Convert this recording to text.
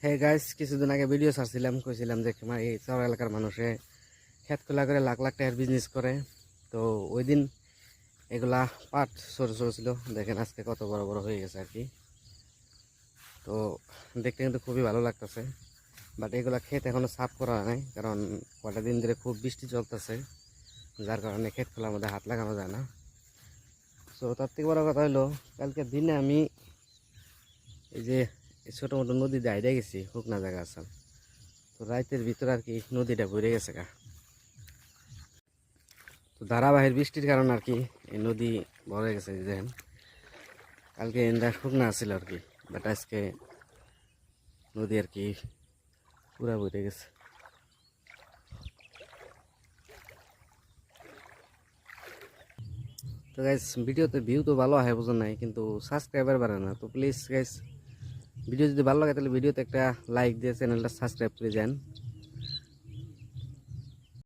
হ্যাঁ গাইস, কিছুদিন আগে ভিডিও ছাড়ছিলাম, কইছিলাম যে আমার এই চর এলাকার মানুষে খেত খোলা করে লাখ লাখ টাকার বিজনেস করে। তো ওই দিন এগুলা পাট ছোট ছোট ছিল, দেখেন আজকে কত বড় বড় হয়ে গেছে আর কি। তো দেখতে কিন্তু খুবই ভালো লাগতেছে, বাট এগুলা ক্ষেত এখনো সাফ করা নাই, কারণ কটা দিন ধরে খুব বৃষ্টি চলতেছে, যার কারণে ক্ষেত খোলার মধ্যে হাত লাগানো যায় না। তো তার থেকে বড় কথা হলো, কালকে দিনে আমি এই যে ছোটো মোটো নদী দিয়ে আইডা গেছি, শুকনা জায়গা আছে। তো রাতের ভিতরে আর কি নদীটা ভরে গেছে গা। তো ধারাবাহিক বৃষ্টির কারণে আর কি এই নদী ভরে গেছে। দেখেন কালকে এনটা শুকনা আছিল আর কি, বাট আজকে নদী আর কি পুরা ভরে গেছে। তো গাইস, ভিডিওতে ভিউ তো ভালো হয় বুঝুন নাই, কিন্তু সাবস্ক্রাইবার বাড়ে না। তো প্লিজ গাইস, ভিডিও যদি ভালো লাগে তাহলে ভিডিওতে একটা লাইক দিয়ে চ্যানেলটা সাবস্ক্রাইব করে যান।